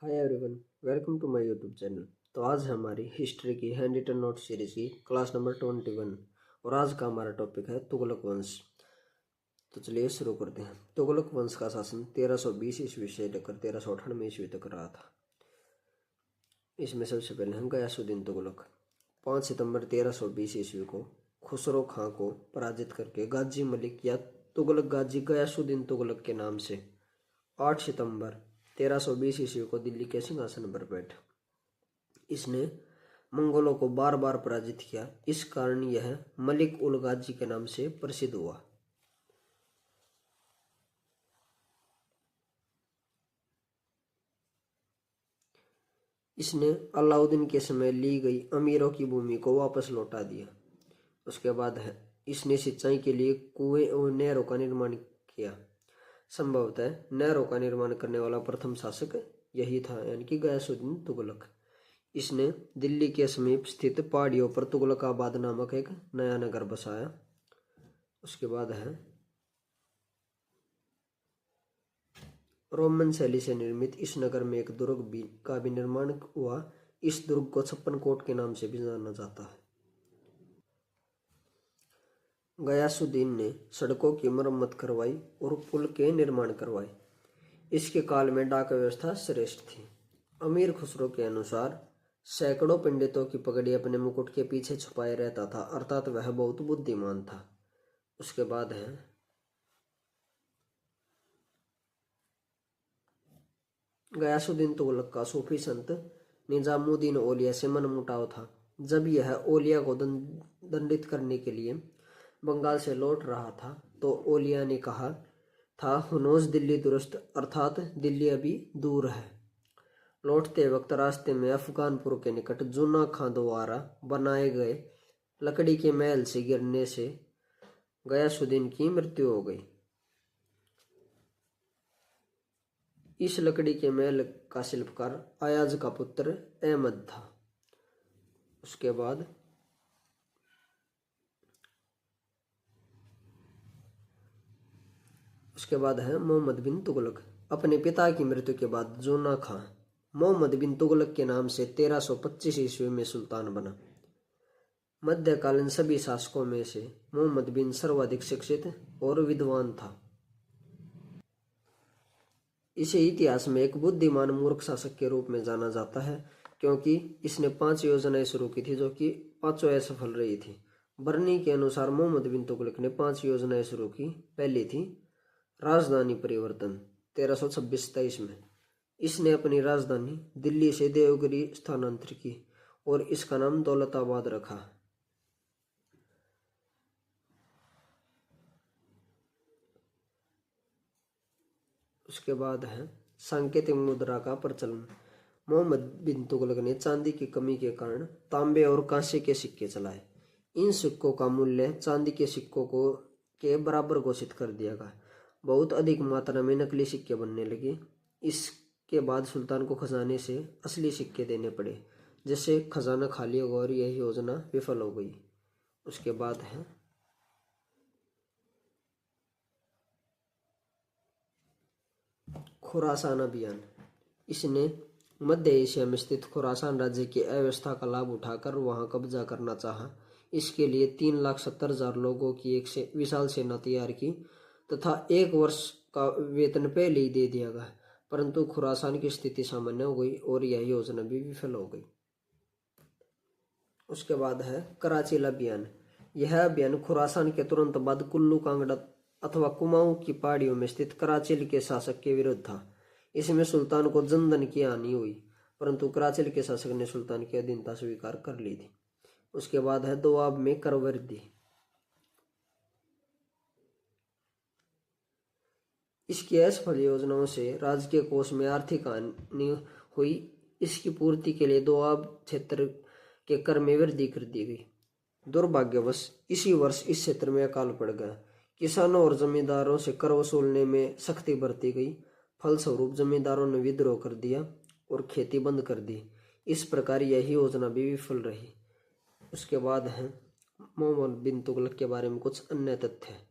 Hi everyone, welcome to my YouTube channel. तो आज है हमारी हिस्ट्री की हैंड रिटन नोट सीरीज की क्लास नंबर 21 और आज का हमारा टॉपिक है तुगलक वंश। तो चलिए शुरू करते हैं। तुगलक वंश का शासन 1320 ईस्वी से लेकर 1398 ईस्वी तक रहा था। इसमें सबसे पहले हम गयासुद्दीन तुगलक 5 सितंबर 1320 ईस्वी को खुसरो खां को पराजित करके गाजी मलिक या तुगलक गाजी गयासुद्दीन तुगलक के नाम से 8 सितंबर 1320 ईस्वी को दिल्ली के सिंहासन पर बैठा। इसने मंगोलों को बार बार पराजित किया, इस कारण यह मलिक उल गाजी के नाम से प्रसिद्ध हुआ। इसने अलाउद्दीन के समय ली गई अमीरों की भूमि को वापस लौटा दिया। उसके बाद है इसने सिंचाई के लिए कुएं और नहरों का निर्माण किया। संभवतः नहरों का निर्माण करने वाला प्रथम शासक यही था, यानी कि गयासुद्दीन तुगलक। इसने दिल्ली के समीप स्थित पहाड़ियों पर तुगलकाबाद नामक एक नया नगर बसाया। उसके बाद है रोमन शैली से निर्मित इस नगर में एक दुर्ग का भी निर्माण हुआ। इस दुर्ग को 56 कोट के नाम से भी जाना जाता है। गयासुद्दीन ने सड़कों की मरम्मत करवाई और पुल के निर्माण करवाए। इसके काल में डाक व्यवस्था श्रेष्ठ थी। अमीर खुसरो के अनुसार सैकड़ों पंडितों की पगड़ी अपने मुकुट के पीछे छुपाए रहता था, अर्थात वह बहुत बुद्धिमान था। उसके बाद है गयासुद्दीन तुगलक का सूफी संत निजामुद्दीन औलिया से मनमुटाव था। जब यह औलिया को दंडित करने के लिए बंगाल से लौट रहा था तो औलिया ने कहा था, हुनोज दिल्ली दुरुस्त, अर्थात दिल्ली अभी दूर है। लौटते वक्त रास्ते में अफगानपुर के निकट जूना खां द्वारा बनाए गए लकड़ी के महल से गिरने से गयासुद्दीन की मृत्यु हो गई। इस लकड़ी के महल का शिल्पकार अयाज का पुत्र अहमद था। उसके बाद है मोहम्मद बिन तुगलक। अपने पिता की मृत्यु के बाद जूना खां मोहम्मद बिन तुगलक के नाम से 1325 ईस्वी में सुल्तान बना। मध्यकालीन सभी शासकों में से मोहम्मद बिन सर्वाधिक शिक्षित और विद्वान था। इसे इतिहास में एक बुद्धिमान मूर्ख शासक के रूप में जाना जाता है, क्योंकि इसने 5 योजनाएं शुरू की थी जो कि पांचों असफल रही थी। बर्नी के अनुसार मोहम्मद बिन तुगलक ने 5 योजनाएं शुरू की। पहली थी राजधानी परिवर्तन 1326-27 में। इसने अपनी राजधानी दिल्ली से देवगिरी स्थानांतरित की और इसका नाम दौलताबाद रखा। उसके बाद है सांकेतिक मुद्रा का प्रचलन। मोहम्मद बिन तुगलक ने चांदी की कमी के कारण तांबे और कांसे के सिक्के चलाए। इन सिक्कों का मूल्य चांदी के सिक्कों को के बराबर घोषित कर दिया गया। बहुत अधिक मात्रा में नकली सिक्के बनने लगे। इसके बाद सुल्तान को खजाने से असली सिक्के देने पड़े, जिससे खजाना खाली हो गया और यह योजना विफल हो गई। उसके बाद है खुरासान अभियान। इसने मध्य एशिया में स्थित खुरासान राज्य की अव्यवस्था का लाभ उठाकर वहां कब्जा करना चाहा। इसके लिए 3,70,000 लोगों की एक विशाल सेना तैयार की तथा 1 वर्ष का वेतन पहले ही दे दिया गया, परंतु खुरासान की स्थिति सामान्य हो गई और यह योजना भी विफल हो गई। उसके बाद है कराचील अभियान। यह अभियान खुरासान के तुरंत बाद कुल्लू कांगड़ा अथवा कुमाऊं की पहाड़ियों में स्थित कराचील के शासक के विरुद्ध था। इसमें सुल्तान को जनधन की हानि हुई, परंतु कराचील के शासक ने सुल्तान की अधीनता स्वीकार कर ली थी। उसके बाद है दोआब में कर वृद्धि। इसकी असफल योजनाओं से राज्य के कोष में आर्थिक हानि हुई। इसकी पूर्ति के लिए दोआब क्षेत्र के कर में वृद्धि कर दी गई। दुर्भाग्यवश इसी वर्ष इस क्षेत्र में अकाल पड़ गया। किसानों और जमींदारों से कर वसूलने में सख्ती बरती गई। फलस्वरूप जमींदारों ने विद्रोह कर दिया और खेती बंद कर दी। इस प्रकार यही योजना भी विफल रही। उसके बाद है मोहम्मद बिन तुगलक के बारे में कुछ अन्य तथ्य।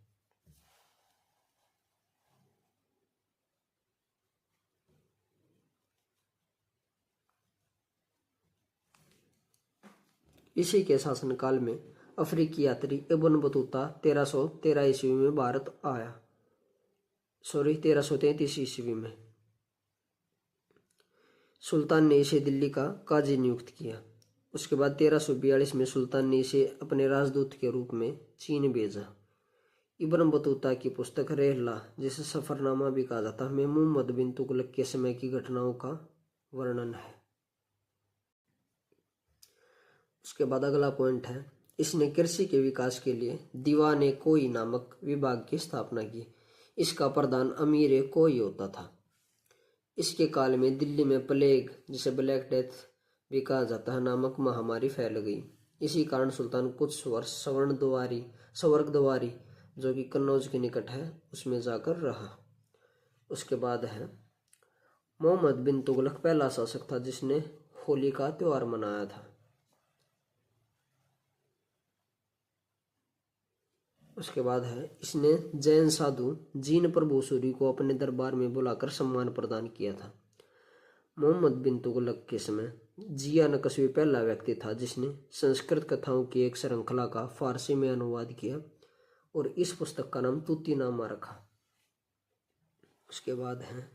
इसी के शासनकाल में अफ्रीकी यात्री इब्न बतूता 1313 ईस्वी में भारत आया। 1333 ईस्वी में सुल्तान ने इसे दिल्ली का काजी नियुक्त किया। उसके बाद 1342 में सुल्तान ने इसे अपने राजदूत के रूप में चीन भेजा। इब्न बतूता की पुस्तक रेहला, जिसे सफरनामा भी कहा जाता है, में मोहम्मद बिन तुगलक के समय की घटनाओं का वर्णन है। उसके बाद अगला पॉइंट है, इसने कृषि के विकास के लिए दीवाने कोई नामक विभाग की स्थापना की। इसका प्रधान अमीर कोई होता था। इसके काल में दिल्ली में प्लेग, जिसे ब्लैक डेथ भी कहा जाता है, नामक महामारी फैल गई। इसी कारण सुल्तान कुछ वर्ष स्वर्गद्वारी जो कि कन्नौज के निकट है, उसमें जाकर रहा। उसके बाद है, मोहम्मद बिन तुगलक पहला शासक था जिसने होली का त्योहार मनाया था। उसके बाद है, इसने जैन साधु जीन प्रभु सूरी को अपने दरबार में बुलाकर सम्मान प्रदान किया था। मोहम्मद बिन तुगलक के समय जिया नकशवी पहला व्यक्ति था जिसने संस्कृत कथाओं की एक श्रृंखला का फारसी में अनुवाद किया और इस पुस्तक का नाम तूतीनामा रखा। उसके बाद है,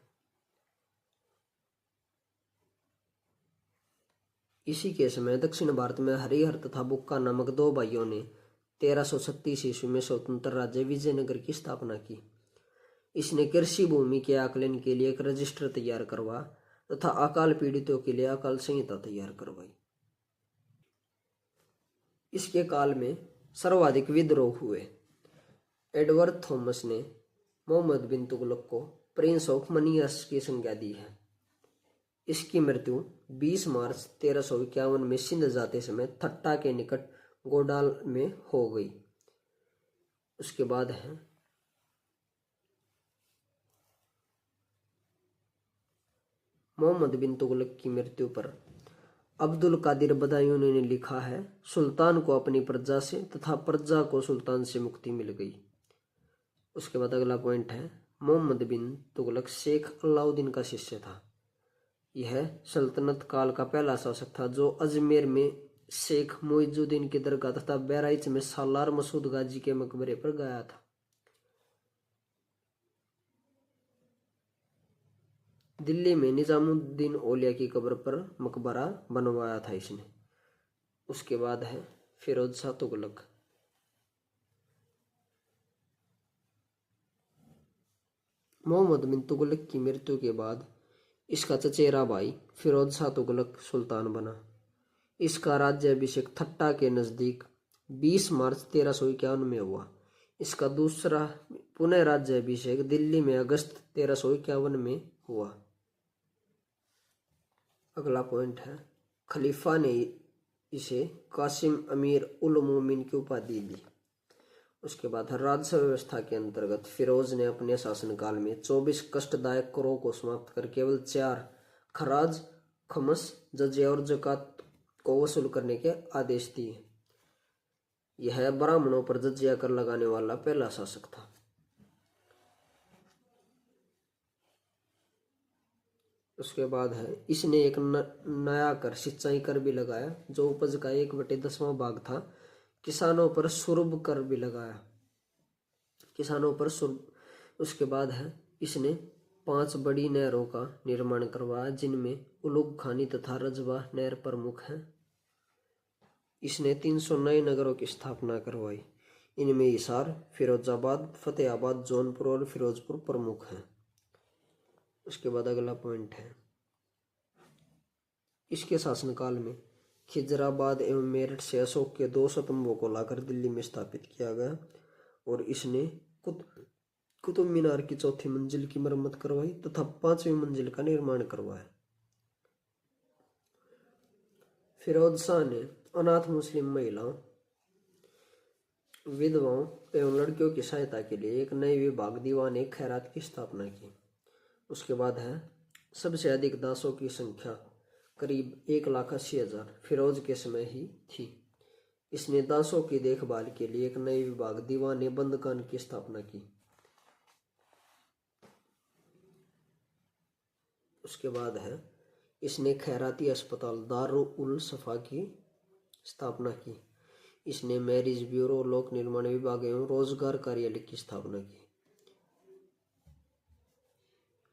इसी के समय दक्षिण भारत में हरिहर तथा बुक्का नामक दो भाइयों ने 1336 ईस्वी में स्वतंत्र राज्य विजयनगर की स्थापना की। इसने कृषि भूमि के आकलन के लिए एक रजिस्टर तैयार करवा तथा अकाल पीड़ितों के लिए अकाल संहिता तैयार करवाई। इसके काल में सर्वाधिक विद्रोह हुए। एडवर्ड थॉमस ने मोहम्मद बिन तुगलक को प्रिंस ऑफ मनियस की संज्ञा दी है। इसकी मृत्यु 20 मार्च 1351 में सिंध जाते समय थट्टा के निकट गोडाल में हो गई। उसके बाद है, मोहम्मद बिन तुगलक की मृत्यु पर अब्दुल कादिर बदायूनी ने लिखा है, सुल्तान को अपनी प्रजा से तथा प्रजा को सुल्तान से मुक्ति मिल गई। उसके बाद अगला पॉइंट है, मोहम्मद बिन तुगलक शेख अलाउद्दीन का शिष्य था। यह सल्तनत काल का पहला शासक था जो अजमेर में शेख मुइजुद्दीन की दरगाह तथा बहराइच में सालार मसूद गाजी के मकबरे पर गया था। दिल्ली में निजामुद्दीन औलिया की कब्र पर मकबरा बनवाया था इसने। उसके बाद है फिरोज शाह तुगलक। मोहम्मद बिन तुगलक की मृत्यु के बाद इसका चचेरा भाई फिरोज शाह तुगलक सुल्तान बना। इसका राज्याभिषेक थट्टा के नजदीक 20 मार्च 1351 में हुआ। इसका दूसरा पुनः राज्याभिषेक दिल्ली में अगस्त 1351 में हुआ। अगला पॉइंट है, खलीफा ने इसे कासिम अमीर उल मोमिन की उपाधि दी। उसके बाद राजस्व व्यवस्था के अंतर्गत फिरोज ने अपने शासनकाल में 24 कष्टदायक करों को समाप्त कर केवल 4 खराज, खमस, जजिया और जकात को वसूल करने के आदेश दिए। यह ब्राह्मणों पर जजिया कर लगाने वाला पहला शासक था। उसके बाद है, इसने एक नया कर सिंचाई कर भी लगाया जो उपज का 1/10वां भाग था। किसानों पर सुरब कर भी लगाया, किसानों पर सुरब। उसके बाद है, इसने 5 बड़ी नहरों का निर्माण करवाया जिनमें उलुग खानी तथा रजवा नहर प्रमुख हैं। इसने 300 नए नगरों की स्थापना करवाई। इनमें हिसार, फिरोजाबाद, फतेहाबाद, जौनपुर और फिरोजपुर प्रमुख हैं। उसके बाद अगला पॉइंट है, इसके शासनकाल में खिजराबाद एवं मेरठ से अशोक के 2 स्तंभों को लाकर दिल्ली में स्थापित किया गया और इसने कुतुब मीनार की 4थी मंजिल की मरम्मत करवाई तथा 5वीं मंजिल का निर्माण करवाया। फिरोज शाह ने अनाथ मुस्लिम महिलाओं, विधवाओं एवं लड़कियों की सहायता के लिए एक नई विभाग दीवान ए खैरात की स्थापना की। उसके बाद है, सबसे अधिक दासों की संख्या करीब 1,80,000 फिरोज के समय ही थी। इसने दासों की देखभाल के लिए एक नई विभाग दीवान ए बंदकान की स्थापना की। उसके बाद है, इसने खैराती अस्पताल दारुल सफा की स्थापना की। इसने मैरिज ब्यूरो, लोक निर्माण विभाग एवं रोजगार कार्यालय की स्थापना की।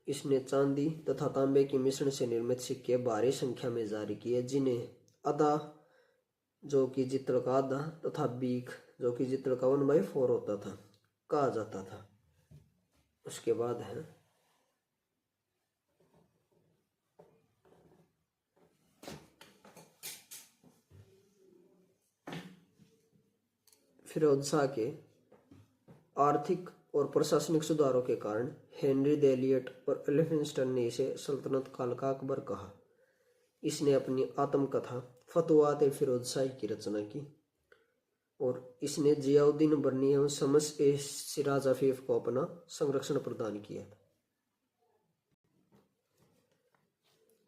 इसने चांदी तथा तांबे के मिश्रण से निर्मित सिक्के भारी संख्या में जारी किए, जिन्हें अदा जो कि जित्र का आधा तथा बीख जो कि जित्र का 1/4 होता था कहा जाता था। उसके बाद है फिरोज शाह के आर्थिक और प्रशासनिक सुधारों के कारण हेनरी द एलियट और एल्फिंस्टन ने इसे सल्तनत काल का अकबर कहा। इसने अपनी आत्मकथा फतवात फिरोज शाही की रचना की और इसने जियाउद्दीन बर्नी एवं शम्स ए सिराज अफीफ को अपना संरक्षण प्रदान किया।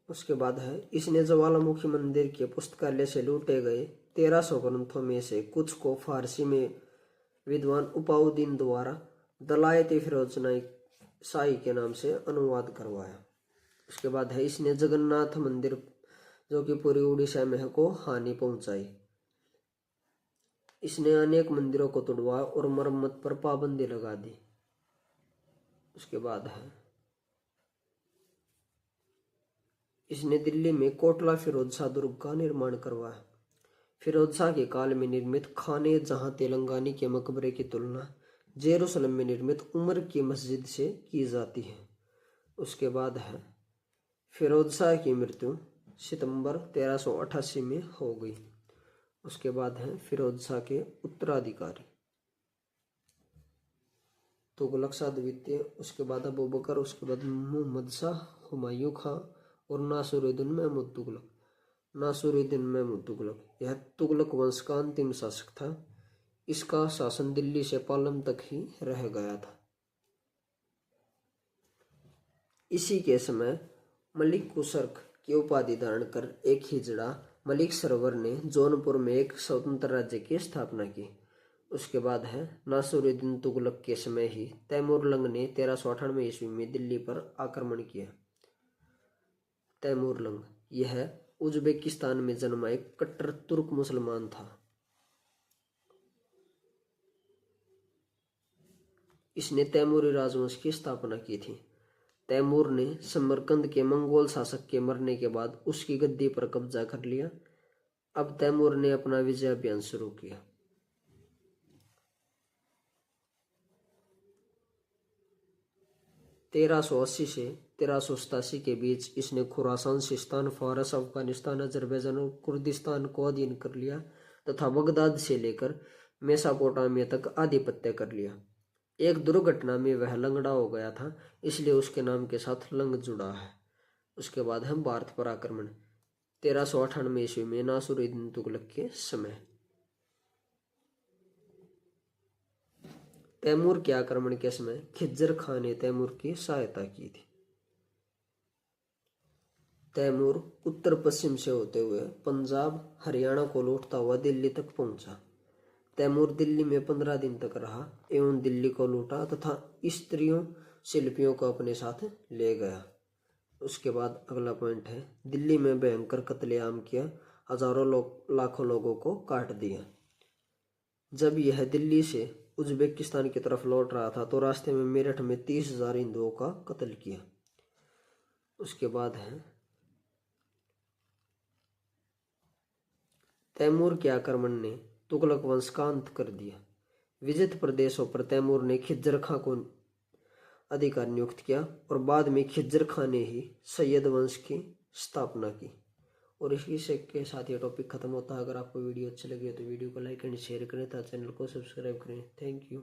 उसके बाद है इसने ज्वालामुखी मंदिर के पुस्तकालय से लूटे गए 1300 ग्रंथों में से कुछ को फारसी में विद्वान उपाउद्दीन द्वारा दलायत फिरोज शाही के नाम से अनुवाद करवाया। उसके बाद है इसने जगन्नाथ मंदिर जो कि पूरी उड़ीसा में है को हानि पहुंचाई। इसने अनेक मंदिरों को तोड़वाया और मरम्मत पर पाबंदी लगा दी। उसके बाद है इसने दिल्ली में कोटला फिरोज शाह दुर्ग का निर्माण करवाया। फिरोज शाह के काल में निर्मित खाने जहां तेलंगानी के मकबरे की तुलना जेरूसलम में निर्मित उमर की मस्जिद से की जाती है। उसके बाद है फिरोज शाह की मृत्यु सितंबर 1388 में हो गई। उसके बाद है फिरोज शाह के उत्तराधिकारी तुगलक शाह द्वितीय, उसके बाद अबू बकर, उसके बाद मोहम्मद शाह, हुमायूं खां और नासिरुद्दीन महमूद तुगलक। नासिरुद्दीन महमूद तुगलक यह तुगलक वंश का अंतिम शासक था। इसका शासन दिल्ली से पालम तक ही रह गया था। इसी के समय मलिक कुशर्क की उपाधि धारण कर एक हिजड़ा मलिक सरवर ने जौनपुर में एक स्वतंत्र राज्य की स्थापना की। उसके बाद है नासिरुद्दीन तुगलक के समय ही तैमूरलंग ने 1398 ईस्वी में दिल्ली पर आक्रमण किया। तैमूरलंग यह उज्बेकिस्तान में जन्मा एक कट्टर तुर्क मुसलमान था। इसने तैमूरी राजवंश की स्थापना की थी। तैमूर ने समरकंद के मंगोल शासक के मरने के बाद उसकी गद्दी पर कब्जा कर लिया। अब तैमूर ने अपना विजय अभियान शुरू किया। 1380 से 1387 के बीच इसने खुरासान, सिस्तान, फारस, अफगानिस्तान, अजरबैजान और कुर्दिस्तान को अधीन कर लिया तथा बगदाद से लेकर मेसापोटामिया तक आधिपत्य कर लिया। एक दुर्घटना में वह लंगड़ा हो गया था, इसलिए उसके नाम के साथ लंग जुड़ा है। उसके बाद है भारत पर आक्रमण 1398 ईस्वी में नासिरुद्दीन तुगलक के समय। तैमूर के आक्रमण के समय खिज्जर खान ने तैमूर की सहायता की थी। तैमूर उत्तर पश्चिम से होते हुए पंजाब, हरियाणा को लूटता हुआ दिल्ली तक पहुंचा। तैमूर दिल्ली में 15 दिन तक रहा एवं दिल्ली को लूटा तथा स्त्रियों, शिल्पियों को अपने साथ ले गया। उसके बाद अगला पॉइंट है दिल्ली में भयंकर कत्लेआम किया, हजारों लाखों लोगों को काट दिया। जब यह दिल्ली से उज्बेकिस्तान की तरफ लौट रहा था तो रास्ते में मेरठ में 30,000 हिंदुओं का कत्ल किया। उसके बाद है तैमूर के आक्रमण ने तुगलक वंश का अंत कर दिया। विजित प्रदेशों पर तैमूर ने खिज्जर खां को अधिकार नियुक्त किया और बाद में खिज्जर खां ने ही सैयद वंश की स्थापना की। और इसी से के साथ ये टॉपिक खत्म होता है। अगर आपको वीडियो अच्छी लगी हो तो वीडियो को लाइक एंड शेयर करें तथा चैनल को सब्सक्राइब करें। Thank you.